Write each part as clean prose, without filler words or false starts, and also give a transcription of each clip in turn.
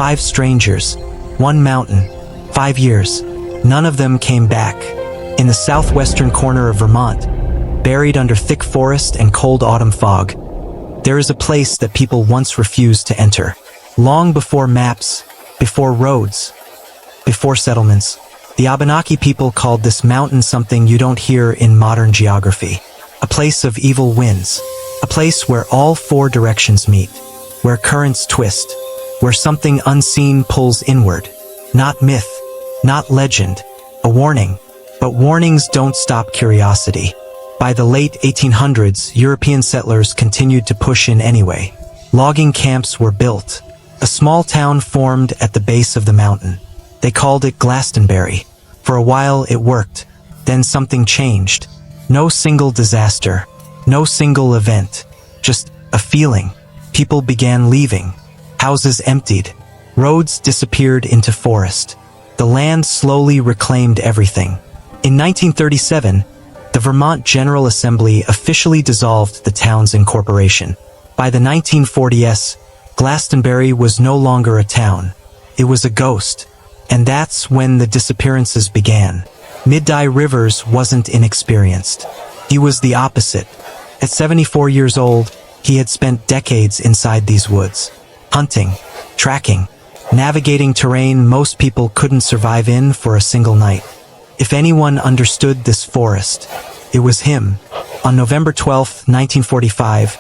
5 strangers, 1 mountain, 5 years. None of them came back. In the southwestern corner of Vermont, buried under thick forest and cold autumn fog, there is a place that people once refused to enter. Long before maps, before roads, before settlements, the Abenaki people called this mountain something you don't hear in modern geography. A place of evil winds. A place where all 4 directions meet. Where currents twist. Where something unseen pulls inward. Not myth, not legend, a warning. But warnings don't stop curiosity. By the late 1800s, European settlers continued to push in anyway. Logging camps were built. A small town formed at the base of the mountain. They called it Glastenbury. For a while it worked. Then something changed. No single disaster. No single event. Just a feeling. People began leaving. Houses emptied. Roads disappeared into forest. The land slowly reclaimed everything. In 1937, the Vermont General Assembly officially dissolved the town's incorporation. By the 1940s, Glastenbury was no longer a town. It was a ghost. And that's when the disappearances began. Midday Rivers wasn't inexperienced. He was the opposite. At 74 years old, he had spent decades inside these woods. Hunting, tracking, navigating terrain most people couldn't survive in for a single night. If anyone understood this forest, it was him. On November 12, 1945,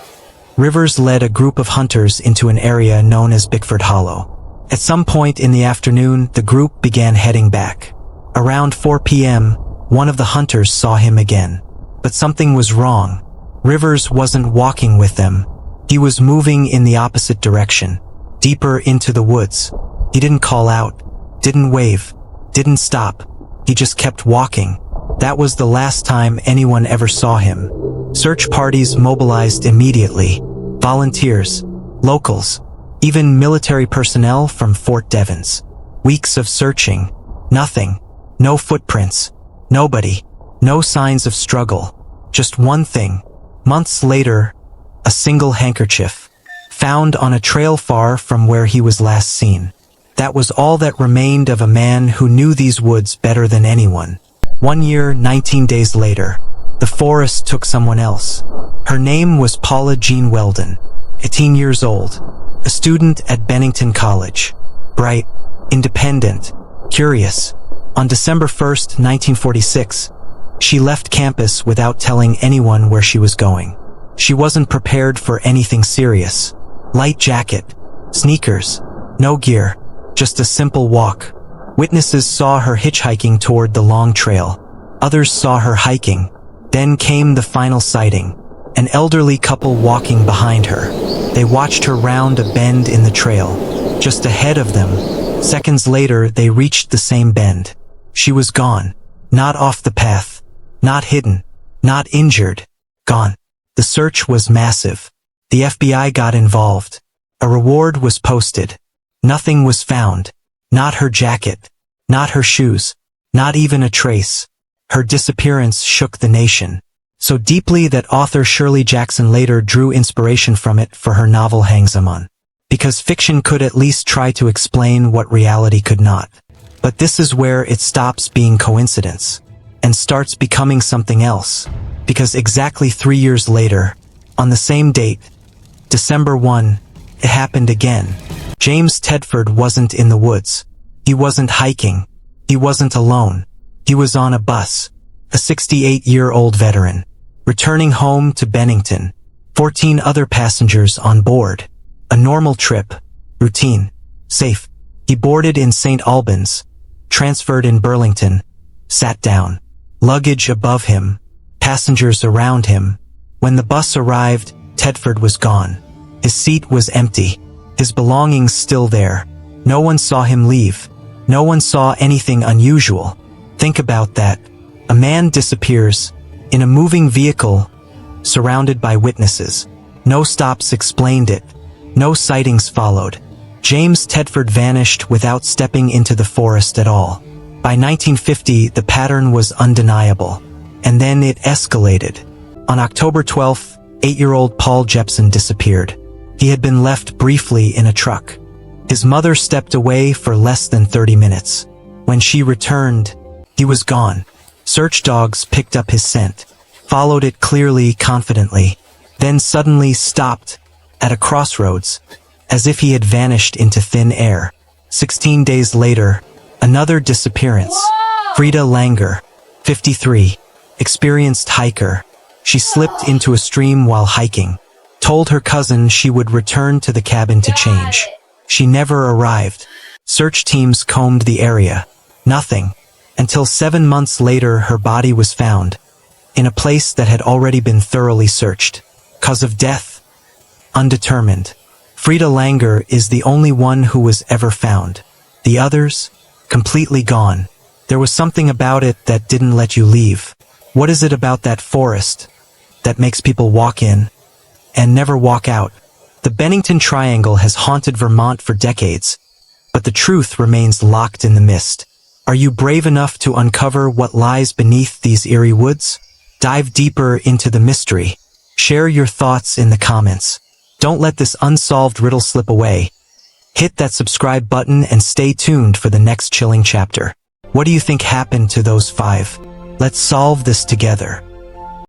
Rivers led a group of hunters into an area known as Bickford Hollow. At some point in the afternoon, the group began heading back. Around 4 p.m., one of the hunters saw him again. But something was wrong. Rivers wasn't walking with them. He was moving in the opposite direction, deeper into the woods. He didn't call out, didn't wave, didn't stop. He just kept walking. That was the last time anyone ever saw him. Search parties mobilized immediately. Volunteers, locals, even military personnel from Fort Devens. Weeks of searching. Nothing. No footprints. Nobody. No signs of struggle. Just one thing. Months later, a single handkerchief. Found on a trail far from where he was last seen. That was all that remained of a man who knew these woods better than anyone. 1 year, 19 days later, the forest took someone else. Her name was Paula Jean Welden, 18 years old, a student at Bennington College. Bright, independent, curious. On December 1st, 1946, she left campus without telling anyone where she was going. She wasn't prepared for anything serious. Light jacket, sneakers, no gear, just a simple walk. Witnesses saw her hitchhiking toward the long trail. Others saw her hiking. Then came the final sighting. An elderly couple walking behind her. They watched her round a bend in the trail. Just ahead of them, seconds later, they reached the same bend. She was gone. Not off the path. Not hidden. Not injured. Gone. The search was massive. The FBI got involved. A reward was posted. Nothing was found. Not her jacket. Not her shoes. Not even a trace. Her disappearance shook the nation. So deeply that author Shirley Jackson later drew inspiration from it for her novel Hangsaman. Because fiction could at least try to explain what reality could not. But this is where it stops being coincidence and starts becoming something else. Because exactly 3 years later, on the same date, December 1, it happened again. James Tedford wasn't in the woods. He wasn't hiking. He wasn't alone. He was on a bus. A 68-year-old veteran. Returning home to Bennington. 14 other passengers on board. A normal trip. Routine. Safe. He boarded in St. Albans. Transferred in Burlington. Sat down. Luggage above him. Passengers around him. When the bus arrived, Tedford was gone. His seat was empty. His belongings still there. No one saw him leave. No one saw anything unusual. Think about that. A man disappears in a moving vehicle, surrounded by witnesses. No stops explained it. No sightings followed. James Tedford vanished without stepping into the forest at all. By 1950, the pattern was undeniable. And then it escalated. On October 12th, 8-year-old Paul Jepson disappeared. He had been left briefly in a truck. His mother stepped away for less than 30 minutes. When she returned, he was gone. Search dogs picked up his scent, followed it clearly, confidently, then suddenly stopped at a crossroads, as if he had vanished into thin air. 16 days later, another disappearance. Frida Langer, 53, experienced hiker. She slipped into a stream while hiking, told her cousin she would return to the cabin to change. She never arrived. Search teams combed the area. Nothing. Until 7 months later, her body was found, in a place that had already been thoroughly searched. Cause of death? Undetermined. Frida Langer is the only one who was ever found. The others? Completely gone. There was something about it that didn't let you leave. What is it about that forest that makes people walk in and never walk out? The Bennington Triangle has haunted Vermont for decades, but the truth remains locked in the mist. Are you brave enough to uncover what lies beneath these eerie woods? Dive deeper into the mystery. Share your thoughts in the comments. Don't let this unsolved riddle slip away. Hit that subscribe button and stay tuned for the next chilling chapter. What do you think happened to those 5? Let's solve this together.